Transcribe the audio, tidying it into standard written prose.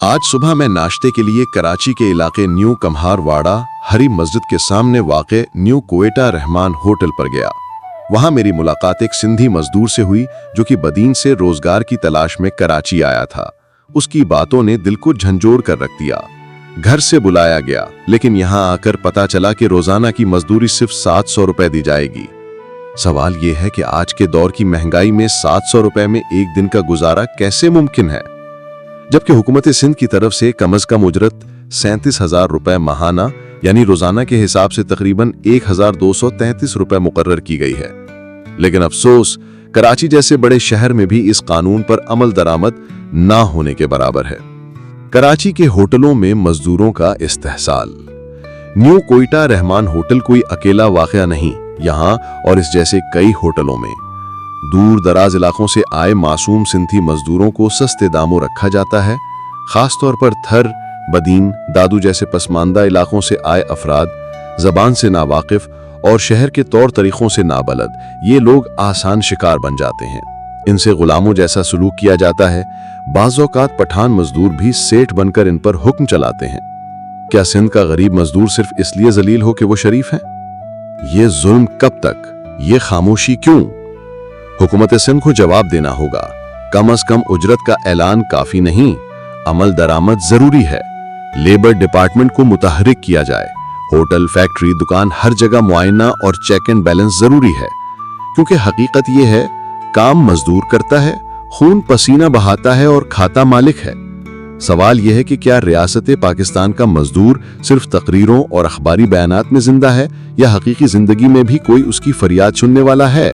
आज सुबह मैं नाश्ते के लिए कराची के इलाके न्यू कम्हार वाड़ा हरी मस्जिद के सामने वाक़े न्यू कोएटा रहमान होटल पर गया। वहां मेरी मुलाकात एक सिंधी मजदूर से हुई जो कि बदीन से रोजगार की तलाश में कराची आया था। उसकी बातों ने दिल को झंझोड़ कर रख दिया। घर से बुलाया गया, लेकिन यहां आकर पता चला कि रोजाना की मजदूरी सिर्फ 700 रुपए दी जाएगी। सवाल यह है कि आज के दौर की महंगाई में 700 रुपए में एक दिन का गुजारा कैसे मुमकिन है, जबकि हुकूमत सिंध की तरफ से कम अज कम उजरत 37,000 रुपए माहाना यानी रोजाना के हिसाब से तकरीबन 1,233 रुपए मुकर्रर की गई है। लेकिन अफसोस, कराची जैसे बड़े शहर में भी इस कानून पर अमल दरामद ना होने के बराबर है। कराची के होटलों में मजदूरों का इस्तेहसाल। न्यू कोएटा रहमान होटल कोई अकेला वाकया नहीं। यहाँ और इस जैसे कई होटलों में दूर दराज इलाकों से आए मासूम सिंधी मजदूरों को सस्ते दामों रखा जाता है। खासतौर पर थर, बदीन, दादू जैसे पसमानदा इलाकों से आए अफराद, जबान से नावाकिफ और शहर के तौर तरीकों से नाबलद, ये लोग आसान शिकार बन जाते हैं। इनसे गुलामों जैसा सलूक किया जाता है। बाज़ औक़ात पठान मजदूर भी सेठ बनकर इन पर हुक्म चलाते हैं। क्या सिंध का गरीब मजदूर सिर्फ इसलिए जलील हो कि वो शरीफ है? ये जुल्म कब तक, ये खामोशी क्यों? हुकूमत सिंध को जवाब देना होगा। कम अज कम उजरत का ऐलान काफी नहीं, अमल दरामद जरूरी है। लेबर डिपार्टमेंट को मुतहरिक किया जाए। होटल, फैक्ट्री, दुकान, हर जगह मुआयना और चेक एंड बैलेंस जरूरी है, क्योंकि हकीकत यह है, काम मजदूर करता है, खून पसीना बहाता है और खाता मालिक है। सवाल यह है कि क्या रियासत पाकिस्तान का मजदूर सिर्फ तकरीरों और अखबारी बयानात में जिंदा है, या हकीकी जिंदगी में भी कोई उसकी फरियाद सुनने वाला है?